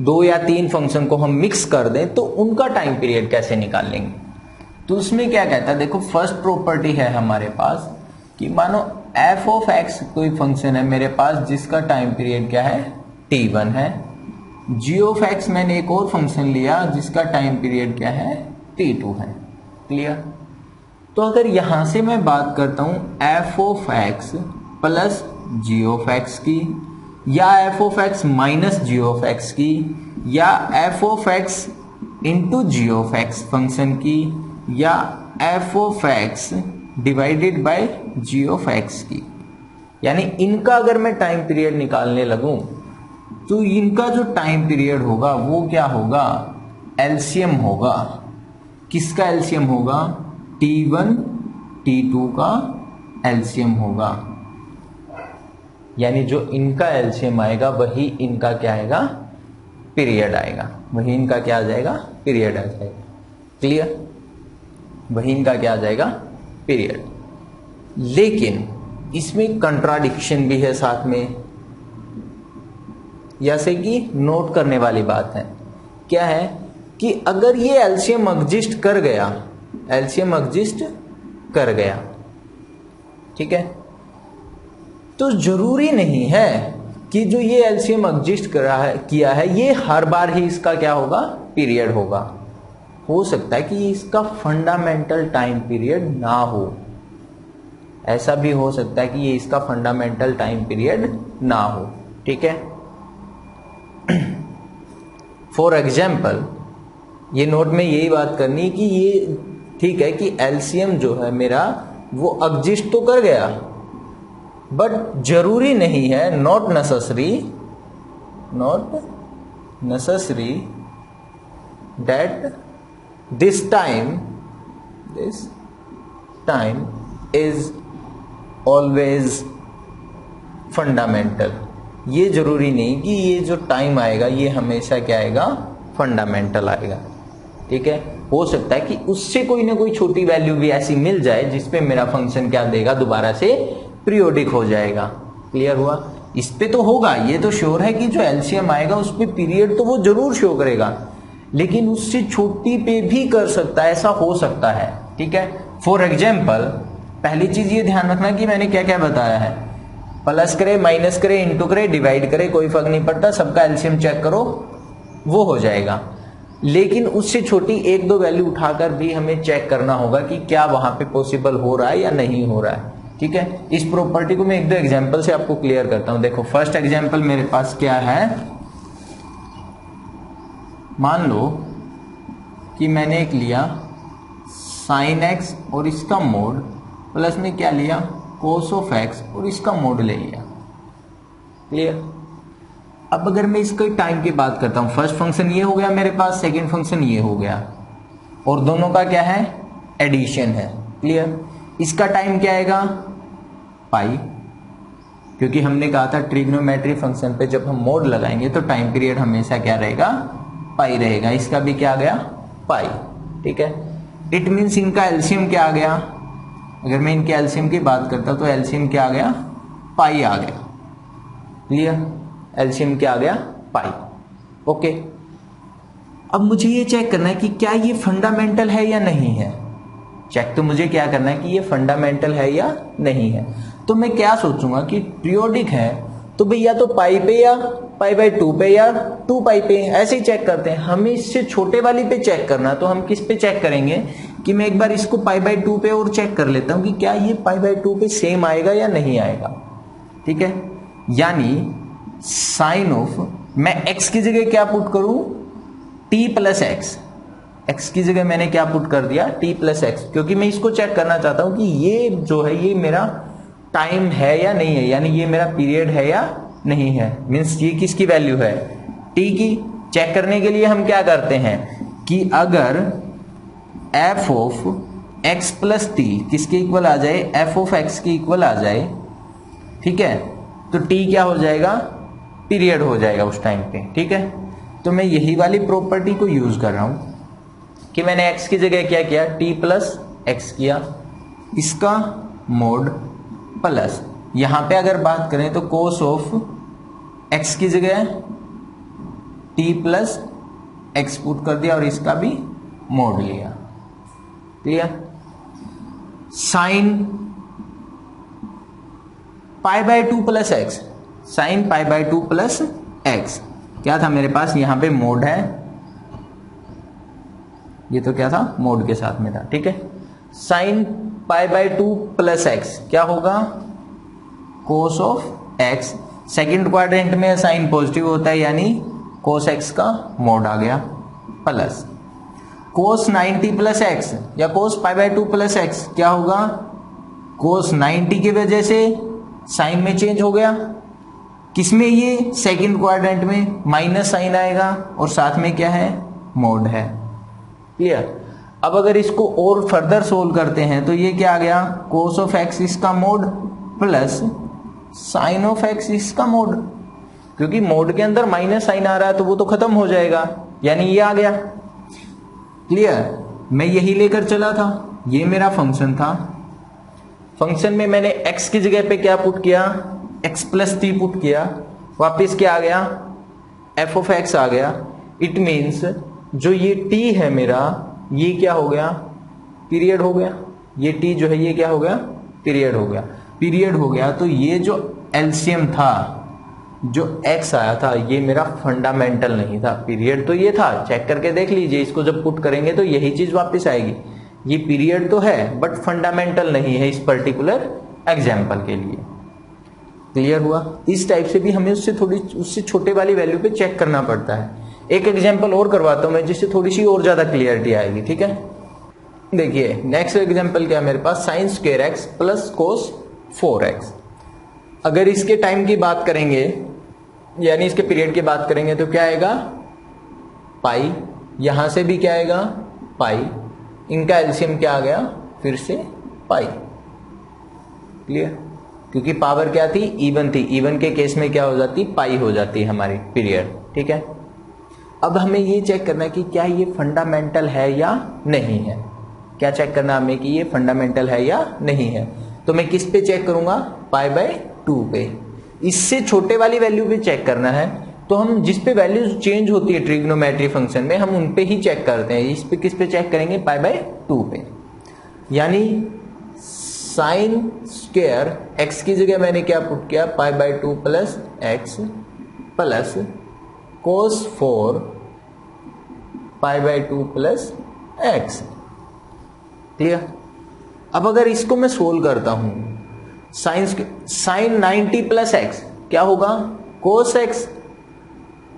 2 या 3 फंक्शन को हम मिक्स कर दें तो उनका टाइम पीरियड कैसे निकाल लेंगे। तो उसमें क्या कहता है, देखो फर्स्ट प्रॉपर्टी है हमारे पास कि मानो एफ ऑफ एक्स कोई फंक्शन है मेरे पास जिसका टाइम पीरियड क्या है, t1 है। जी ऑफ एक्स मैंने एक और फंक्शन लिया जिसका टाइम पीरियड क्या है, t2 है। क्लियर। तो अगर यहां से मैं बात करता हूं f of x plus g of x की, या f of x minus g of x की, या f of x into g of x function की, या f of x divided by g of x की, यानी इनका अगर मैं टाइम पीरियड निकालने लगूं तो इनका जो टाइम पीरियड होगा वो क्या होगा, एलसीएम होगा। किसका एलसीएम होगा, t1 t2 का एलसीएम होगा। यानी जो इनका एलसीएम आएगा वही इनका क्या आएगा, पीरियड आएगा, वही इनका क्या आ जाएगा, पीरियड आ जाएगा। क्लियर, वही इनका क्या आ जाएगा, पीरियड। लेकिन इसमें कंट्राडिक्शन भी है साथ में, जैसे कि नोट करने वाली बात है। क्या है कि अगर ये एलसीएम एग्जिस्ट कर गया, एलसीएम एग्जिस्ट कर गया, ठीक है, तो जरूरी नहीं है कि जो ये एलसीएम एग्जिस्ट किया है ये हर बार ही इसका क्या होगा, पीरियड होगा। हो सकता है कि इसका फंडामेंटल टाइम पीरियड ना हो, ऐसा भी हो सकता है कि ये इसका फंडामेंटल टाइम पीरियड ना हो। ठीक है, फॉर एग्जाम्पल ये नोट में यही बात करनी कि ये ठीक है कि एलसीएम जो है मेरा वो एग्जिस्ट तो कर गया, बट जरूरी नहीं है, not necessary that this time is always fundamental. ये जरूरी नहीं कि ये जो टाइम आएगा ये हमेशा क्या आएगा, फंडामेंटल आएगा। ठीक है, हो सकता है कि उससे कोई ना कोई छोटी वैल्यू भी ऐसी मिल जाए जिसपे मेरा फंक्शन क्या देगा, दोबारा से पीरियोडिक हो जाएगा। क्लियर हुआ, इस पे तो होगा, ये तो श्योर है कि जो एलसीएम आएगा उस पे पीरियड तो वो जरूर शो करेगा, लेकिन उससे छोटी पे भी कर सकता है, ऐसा हो सकता है। ठीक है, फॉर एग्जाम्पल पहली चीज ये ध्यान रखना कि मैंने क्या क्या बताया है, प्लस करे, माइनस करे, इंटू करे, डिवाइड करे, कोई फर्क नहीं पड़ता, सबका एलसीएम चेक करो, वो हो जाएगा। लेकिन उससे छोटी एक दो वैल्यू उठाकर भी हमें चेक करना होगा कि क्या वहां पे पॉसिबल हो रहा है या नहीं हो रहा है। ठीक है, इस प्रॉपर्टी को मैं एक दो एग्जांपल से आपको क्लियर करता हूं। देखो फर्स्ट एग्जांपल मेरे पास क्या है, मान लो कि मैंने एक लिया साइन एक्स और इसका मोड, प्लस में क्या लिया, कोस ऑफ एक्स और इसका मोड ले लिया। क्लियर, अब अगर मैं इसके टाइम की बात करता हूं, फर्स्ट फंक्शन ये हो गया मेरे पास, सेकंड फंक्शन ये हो गया, और दोनों का क्या है, एडिशन है। क्लियर, इसका टाइम क्या आएगा, पाई, क्योंकि हमने कहा था ट्रिग्नोमेट्री फंक्शन पे जब हम मोड लगाएंगे तो टाइम पीरियड हमेशा क्या रहेगा, पाई रहेगा। इसका भी क्या आ गया, पाई। ठीक है, इट मीन्स इनका एलसीएम क्या आ गया, अगर मैं इनके एलसीएम की बात करता तो एलसीएम क्या आ गया, पाई आ गया। क्लियर, एलसीएम क्या आ गया, पाई। ओके, अब मुझे ये चेक करना है कि क्या ये फंडामेंटल है या नहीं है। चेक तो मुझे क्या करना है कि ये फंडामेंटल है या नहीं है। तो मैं क्या सोचूंगा कि पीरियोडिक है तो भाई या तो पाई पे या पाई बाई 2 पे या 2 पाई पे, ऐसे ही चेक करते हैं। हमें इससे छोटे वाली पे चेक करना, तो हम किस पे चेक करेंगे कि मैं एक बार इसको पाई बाई 2 पे और चेक कर लेता हूं कि क्या ये पाई बाई 2 पे सेम आएगा या नहीं आएगा। ठीक है, यानी साइन ऑफ, मैं एक्स की जगह क्या पुट करूं, टी प्लस एक्स, एक्स की जगह मैंने क्या पुट कर दिया, टी प्लस एक्स, क्योंकि मैं इसको चेक करना चाहता हूं कि ये जो है ये मेरा टाइम है या नहीं है, यानी ये मेरा पीरियड है या नहीं है। मीन्स ये किसकी वैल्यू है, टी की। चेक करने के लिए हम क्या करते हैं कि अगर F of x plus T किसके इक्वल आ जाए, एफ ऑफ एक्स के इक्वल आ जाए, ठीक है, तो टी क्या हो जाएगा, पीरियड हो जाएगा उस टाइम पे। ठीक है, तो मैं यही वाली प्रॉपर्टी को यूज कर रहा हूं कि मैंने x की जगह क्या किया, t प्लस एक्स किया, इसका मोड प्लस, यहां पे अगर बात करें तो कोस ऑफ x की जगह t प्लस एक्स पुट कर दिया और इसका भी मोड लिया। Clear, sine pi by 2 plus x, sine pi by 2 plus x क्या था मेरे पास, यहां पे मोड है, ये तो क्या था, मोड के साथ में था। ठीक है, sine pi by 2 plus x क्या होगा, cos of x, second quadrant में साइन पॉजिटिव होता है यानी कोस एक्स का मोड आ गया, प्लस कोस 90 प्लस एक्स या कोस पाई बाई 2 प्लस एक्स क्या होगा, कोस 90 की वजह से साइन में चेंज हो गया, किसमें, ये सेकंड क्वाड्रेंट में माइनस साइन आएगा और साथ में क्या है, मोड है। क्लियर, अब अगर इसको और फर्दर सोल्व करते हैं तो ये क्या आ गया, कोस ऑफ एक्स इसका mode plus sign of x इसका मोड, क्योंकि मोड के अंदर माइनस साइन आ रहा है तो वो तो खत्म हो जाएगा, यानी ये आ गया। क्लियर? मैं यही लेकर चला था, ये मेरा फंक्शन था। फंक्शन में मैंने x की जगह पे क्या पुट किया, x प्लस टी पुट किया, वापिस क्या आ गया, f ऑफ x आ गया। इट मीन्स जो ये t है मेरा, ये क्या हो गया, पीरियड हो गया। ये t जो है ये क्या हो गया, पीरियड हो गया। पीरियड हो गया तो ये जो एलसीएम था, जो x आया था, ये मेरा फंडामेंटल नहीं था, पीरियड तो ये था। चेक करके देख लीजिए, इसको जब पुट करेंगे तो यही चीज वापस आएगी। ये पीरियड तो है बट फंडामेंटल नहीं है इस पर्टिकुलर एग्जाम्पल के लिए। क्लियर हुआ? इस टाइप से भी हमें उससे छोटे वाली वैल्यू पे चेक करना पड़ता है। एक एग्जाम्पल और करवाता हूं मैं, जिससे थोड़ी सी और ज्यादा क्लियरिटी आएगी। ठीक है, देखिए नेक्स्ट एग्जाम्पल क्या है मेरे पास, sine square x plus cos 4x। अगर इसके टाइम की बात करेंगे, यानी इसके पीरियड की बात करेंगे, तो क्या आएगा, पाई। यहां से भी क्या आएगा, पाई। इनका एलसीएम क्या आ गया, फिर से पाई। क्लियर? क्योंकि पावर क्या थी, इवन थी। इवन के केस में क्या हो जाती, पाई हो जाती है हमारी पीरियड। ठीक है, अब हमें ये चेक करना है कि क्या ये फंडामेंटल है या नहीं है। क्या चेक करना हमें कि ये फंडामेंटल है या नहीं है। तो मैं किस पे चेक करूंगा, पाई बाय 2 पे। इससे छोटे वाली वैल्यू पे चेक करना है तो हम जिस पे वैल्यू चेंज होती है ट्रिग्नोमेट्री फंक्शन में, हम उन पे ही चेक करते हैं। इस पे किस पे चेक करेंगे, पाई बाय 2 पे। यानी साइन स्क्वायर एक्स की जगह मैंने क्या पुट किया, pi by 2 plus x plus cos 4 pi by 2 plus x. Clear? अब अगर इसको मैं सोल्व करता हूं, साइन 90 प्लस एक्स क्या होगा, कोस एक्स,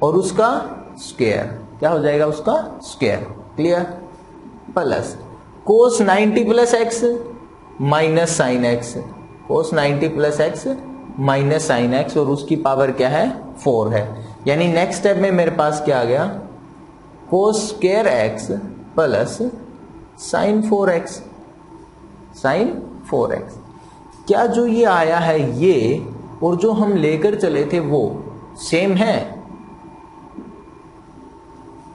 और उसका स्क्वायर क्या हो जाएगा, उसका square. Clear? Plus cos 90 plus x minus sine x, cos 90 plus x minus sine x, और उसकी पावर क्या है, 4 है। यानी नेक्स्ट स्टेप में मेरे पास क्या आ गया, cos square x plus sine 4x, sine 4x। क्या जो ये आया है ये और जो हम लेकर चले थे वो सेम है।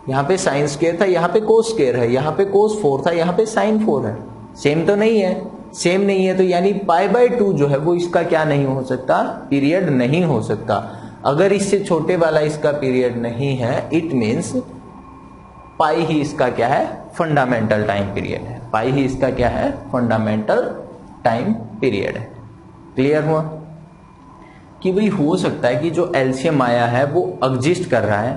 यहां पे साइन स्क्वायर था, यहां पे कोस स्क्वायर है, यहां पे कोस 4 था, यहां पे साइन 4 है। सेम तो नहीं है, सेम नहीं है तो यानी पाई बाय 2 जो है वो इसका क्या नहीं हो सकता, पीरियड नहीं हो सकता। अगर इससे छोटे वाला इसका पीरियड नहीं है, इट मीन्स पाई ही इसका क्या है, फंडामेंटल टाइम पीरियड है। पाई ही इसका क्या है, फंडामेंटल टाइम पीरियड है। क्लियर हुआ? कि भाई हो सकता है कि जो एलसीएम आया है वो एग्जिस्ट कर रहा है,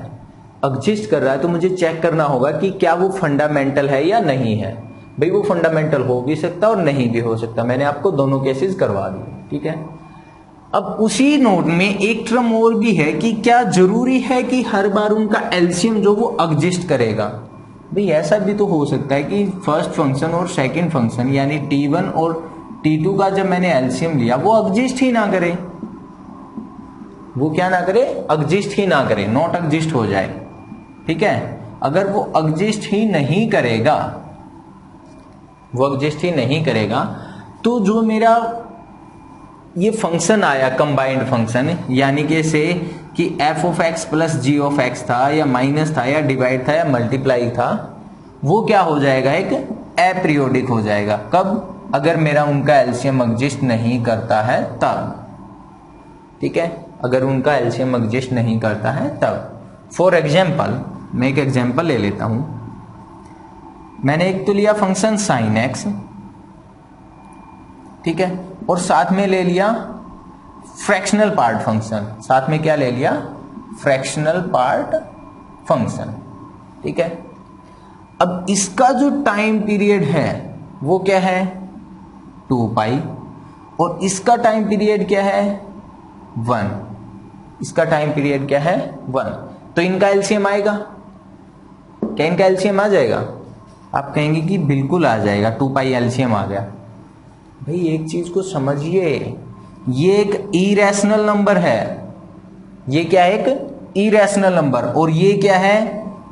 एग्जिस्ट कर रहा है तो मुझे चेक करना होगा कि क्या वो फंडामेंटल है या नहीं है। भाई वो फंडामेंटल हो भी सकता और नहीं भी हो सकता। मैंने आपको दोनों केसेस करवा दिए। ठीक है, अब उसी नोट में एक टर्म और भी है कि क्या जरूरी है कि हर बार उनका एलसीएम जो वो एग्जिस्ट करेगा। भाई ऐसा भी तो हो सकता है कि फर्स्ट फंक्शन और सेकंड फंक्शन यानी t1 और t2 का जब मैंने एलसीएम लिया वो एग्जिस्ट ही ना करे। वो क्या ना करे, एग्जिस्ट ही ना करे, नॉट एग्जिस्ट हो जाए। ठीक है, अगर वो एग्जिस्ट ही नहीं करेगा, वो एग्जिस्ट ही नहीं करेगा तो जो मेरा ये फंक्शन आया कंबाइंड फंक्शन, यानी कि से कि f of x plus g of x था या माइनस था या डिवाइड था या मल्टीप्लाई था, वो क्या हो जाएगा, एक एपीरियोडिक हो जाएगा। कब? अगर मेरा उनका एलसीएम एग्जिस्ट नहीं करता है तब। ठीक है, अगर उनका एलसीएम एग्जिस्ट नहीं करता है तब। फॉर एग्जाम्पल, मैं एक एग्जाम्पल ले लेता हूं। मैंने एक तो लिया फंक्शन साइन एक्स, ठीक है, और साथ में ले लिया फ्रैक्शनल पार्ट फंक्शन। साथ में क्या ले लिया, फ्रैक्शनल पार्ट फंक्शन। ठीक है, अब इसका जो टाइम पीरियड है वो क्या है, 2 पाई, और इसका टाइम पीरियड क्या है, 1। इसका टाइम पीरियड क्या है, 1। तो इनका एलसीएम आएगा क्या, इनका एलसीएम आ जाएगा? आप कहेंगे कि बिल्कुल आ जाएगा, 2 पाई एलसीएम आ गया। भाई एक चीज को समझिए, ये एक इरेशनल नंबर है। ये क्या है, एक इरेशनल नंबर, और ये क्या है,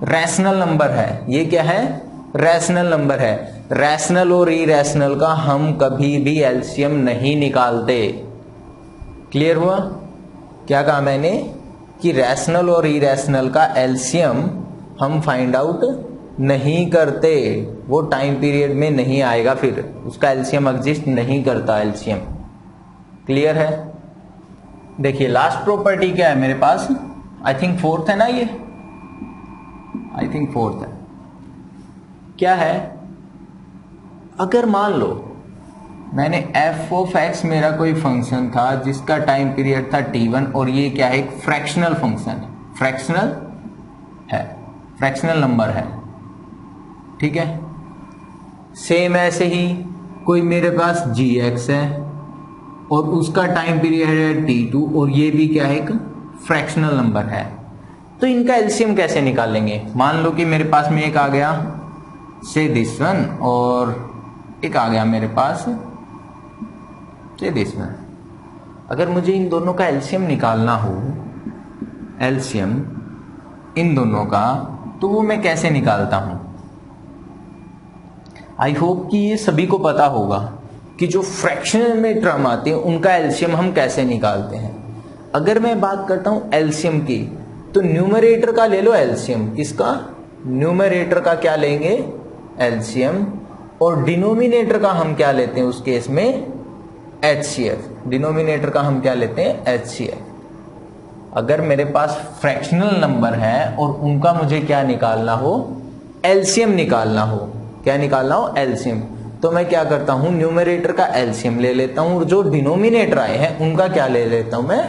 रैशनल नंबर है। ये क्या है, रैशनल नंबर है। रैशनल और इरेशनल का हम कभी भी एलसीएम नहीं निकालते। क्लियर हुआ? क्या कहा मैंने कि रैशनल और इरेशनल का एलसीएम हम फाइंड आउट नहीं करते, वो टाइम पीरियड में नहीं आएगा, फिर उसका एलसीएम एग्जिस्ट नहीं करता एलसीएम। क्लियर है? देखिए लास्ट प्रॉपर्टी क्या है मेरे पास, आई थिंक फोर्थ है ना, ये आई थिंक फोर्थ है। क्या है? अगर मान लो मैंने एफ ऑफ एक्स मेरा कोई फंक्शन था जिसका टाइम पीरियड था t1 और ये क्या है, एक फ्रैक्शनल फंक्शन है, फ्रैक्शनल है, फ्रैक्शनल नंबर है, ठीक है। सेम ऐसे ही कोई मेरे पास gx है और उसका टाइम पीरियड है t2 और ये भी क्या है, एक फ्रैक्शनल नंबर है। तो इनका एलसीएम कैसे निकालेंगे? मान लो कि मेरे पास में एक आ गया से दिस वन और एक आ गया मेरे पास से दिस वन। अगर मुझे इन दोनों का एलसीएम निकालना हो, एलसीएम इन दोनों का, तो वो मैं कैसे निकालता हूं? आई होप कि ये सभी को पता होगा कि जो फ्रैक्शनल में टर्म आते हैं उनका एलसीएम हम कैसे निकालते हैं। अगर मैं बात करता हूं एलसीएम की, तो न्यूमरेटर का ले लो एलसीएम, किसका? न्यूमरेटर का क्या लेंगे? एलसीएम। और डिनोमिनेटर का हम क्या लेते हैं उस केस में? एचसीएफ। डिनोमिनेटर का हम क्या लेते हैं? एचसीएफ। अगर मेरे पास फ्रैक्शनल नंबर है और उनका मुझे क्या निकालना हो? एलसीएम निकालना हो। क्या निकालना हो? एलसीएम। तो मैं क्या करता हूं, न्यूमरेटर का एलसीएम ले लेता हूं और जो डिनोमिनेटर आए हैं उनका क्या ले लेता हूं मैं?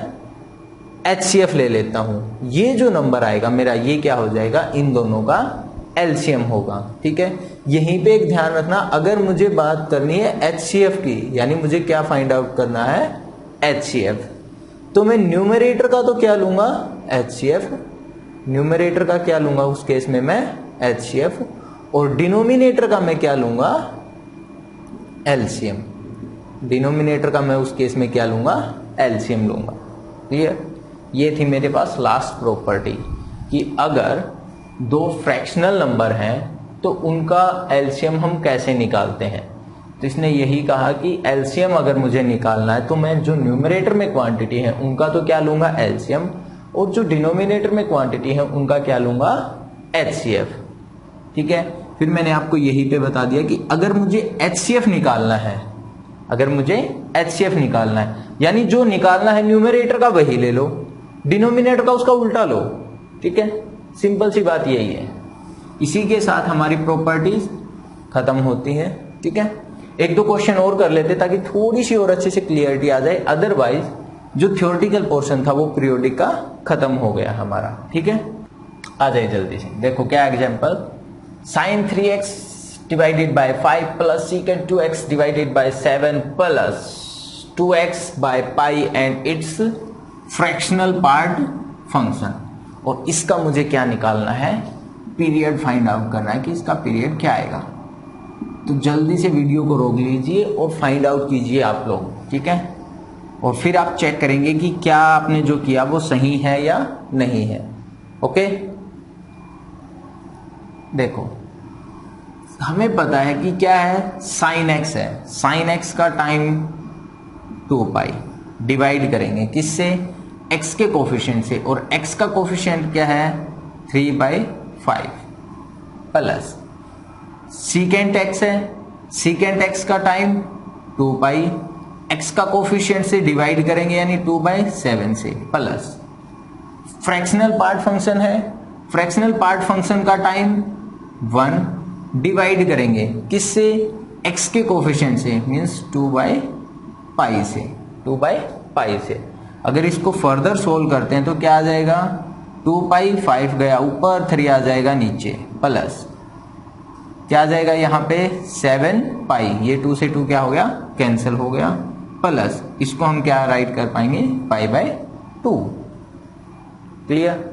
एचसीएफ ले लेता हूं। ये जो नंबर आएगा मेरा, ये क्या हो जाएगा? इन दोनों का एलसीएम होगा, ठीक है। यहीं पे एक ध्यान रखना, अगर मुझे बात करनी है एचसीएफ की, यानी मुझे क्या फाइंड आउट करना है? एचसीएफ, तो मैं न्यूमरेटर का तो क्या लूंगा? एचसीएफ। न्यूमरेटर का क्या लूंगा उस केस में मैं? एचसीएफ। और डिनोमिनेटर का मैं क्या लूंगा? एलसीएम। डिनोमिनेटर का मैं उस केस में क्या लूंगा? एलसीएम लूंगा। क्लियर? ये थी मेरे पास लास्ट प्रॉपर्टी कि अगर दो फ्रैक्शनल नंबर हैं तो उनका एलसीएम हम कैसे निकालते हैं। तो इसने यही कहा कि एलसीएम अगर मुझे निकालना है तो मैं जो न्यूमरेटर में क्वांटिटी है उनका तो क्या लूंगा? एलसीएम। और जो डिनोमिनेटर में क्वांटिटी है उनका क्या लूंगा? एचसीएफ, ठीक है। फिर मैंने आपको यही पे बता दिया कि अगर मुझे एचसीएफ निकालना है, अगर मुझे एचसीएफ निकालना है, यानी जो निकालना है न्यूमरेटर का वही ले लो, डिनोमिनेटर का उसका उल्टा लो, ठीक है। सिंपल सी बात यही है। इसी के साथ हमारी प्रॉपर्टीज खत्म होती है, ठीक है। एक दो क्वेश्चन और कर लेते ताकि थोड़ी सी और अच्छे से क्लियरिटी आ जाए, अदरवाइज जो थ्योरेटिकल पोर्शन था वो पीरियोडिक का खत्म हो गया हमारा, ठीक है। आ जाइए जल्दी से, देखो क्या example, sin 3x divided by 5 plus secant 2x divided by 7 plus 2x by pi and it's fractional part function. और इसका मुझे क्या निकालना है? पीरियड फाइंड आउट करना है कि इसका पीरियड क्या आएगा। तो जल्दी से वीडियो को रोक लीजिए और फाइंड आउट कीजिए आप लोग, ठीक है। और फिर आप चेक करेंगे कि क्या आपने जो किया वो सही है या नहीं है, ओके। देखो हमें पता है कि क्या है, साइन एक्स है, साइन एक्स का टाइम 2 पाई, डिवाइड करेंगे किससे? x के कोफिशिएंट से, और x का कोफिशिएंट क्या है? 3/5 प्लस सीकेंट x है, सीकेंट x का टाइम 2 पाई, x का कोफिशिएंट से डिवाइड करेंगे यानी 2/7 से, प्लस फ्रैक्शनल पार्ट फंक्शन है, फ्रैक्शनल पार्ट फंक्शन का टाइम 1, डिवाइड करेंगे किससे? x के कोफिशिएंट से, मींस 2/पाई से, 2/पाई से। अगर इसको फर्दर सोल्व करते हैं तो क्या आ जाएगा? 2 5 गया ऊपर, 3 आ जाएगा नीचे, प्लस क्या आ जाएगा यहाँ पे? 7 पाई, ये 2 से 2 क्या हो गया? कैंसिल हो गया, प्लस इसको हम क्या राइट कर पाएंगे? π/2। क्लियर?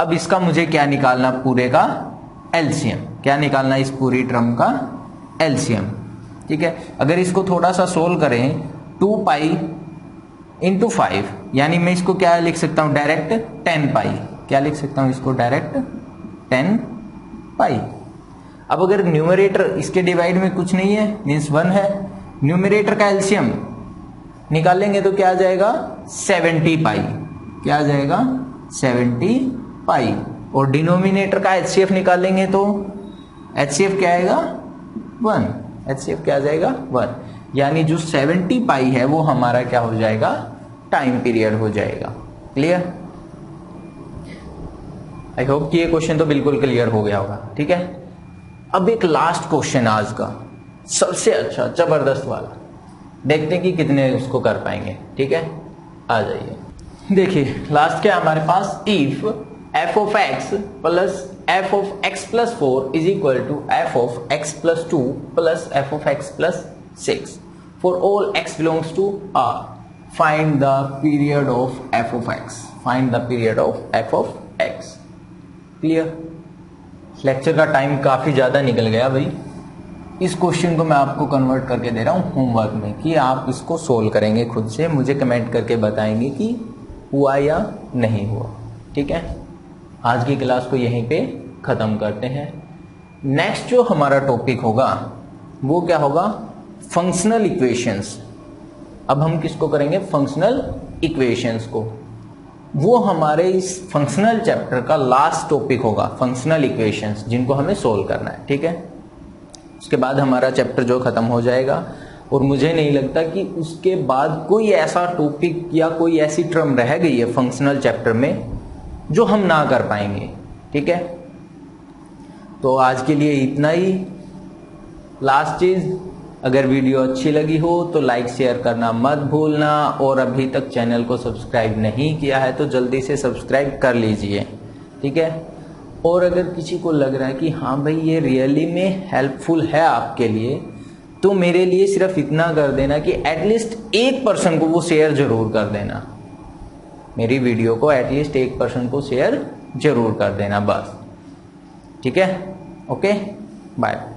अब इसका मुझे क्या निकालना? पूरे का एलसीएम। क्या निकालना? इस पूरी टर्म का एलसीएम, ठीक है। अगर इसको थोड़ा सा सोल्व करें, 2 पाई इंटू 5, यानी मैं इसको क्या लिख सकता हूं? डायरेक्ट 10 पाई। क्या लिख सकता हूं इसको? डायरेक्ट 10 पाई। अब अगर न्यूमरेटर इसके डिवाइड में कुछ नहीं है, मीन्स 1 है, न्यूमरेटर का एलसीएम निकालेंगे तो क्या आ जाएगा 70 पाई, क्या आ जाएगा 70 पाई। और डिनोमिनेटर का HCF निकालेंगे तो HCF क्या आएगा 1, HCF क्या आ जाएगा 1, यानी जो 70 पाई है वो हमारा क्या हो जाएगा टाइम पीरियड हो जाएगा। क्लियर? आई होप कि ये क्वेश्चन तो बिल्कुल क्लियर हो गया होगा। ठीक है, अब एक लास्ट क्वेश्चन आज का सबसे अच्छा जबरदस्त वाला, देखते हैं कि कितने उसको कर पाएंगे। ठीक है, आ जाइए। देखिए लास्ट क्या हमारे पास, if f of x plus f of x plus 4 is equal to f of x plus 2 plus f of x plus 6 for all x belongs to R, find the period of f of x, find the period of f of x। Clear? Lecture का time काफी ज्यादा निकल गया भाई। इस question को मैं आपको कन्वर्ट करके दे रहा हूं होमवर्क में कि आप इसको सोल्व करेंगे खुद से, मुझे कमेंट करके बताएंगे कि हुआ या नहीं हुआ। ठीक है, आज की क्लास को यहीं पे खत्म करते हैं। नेक्स्ट जो हमारा टॉपिक होगा वो क्या होगा, फंक्शनल इक्वेशंस। अब हम किसको करेंगे, फंक्शनल इक्वेशंस को। वो हमारे इस फंक्शनल चैप्टर का लास्ट टॉपिक होगा, फंक्शनल इक्वेशंस, जिनको हमें सोल्व करना है। ठीक है, उसके बाद हमारा चैप्टर जो खत्म हो जाएगा, और मुझे नहीं लगता कि उसके बाद कोई ऐसा टॉपिक या कोई ऐसी टर्म रह गई है फंक्शनल चैप्टर में जो हम ना कर पाएंगे। ठीक है, तो आज के लिए इतना ही। लास्ट चीज, अगर वीडियो अच्छी लगी हो तो लाइक शेयर करना मत भूलना, और अभी तक चैनल को सब्सक्राइब नहीं किया है तो जल्दी से सब्सक्राइब कर लीजिए। ठीक है, और अगर किसी को लग रहा है कि हाँ भाई ये रियली में हेल्पफुल है आपके लिए, तो मेरे लिए सिर्फ इतना कर देना कि एटलीस्ट 1 पर्सन को वो शेयर जरूर कर देना। मेरी वीडियो को एटलीस्ट 1 पर्सन को शेयर जरूर कर देना बस। ठीक है, ओके, बाय।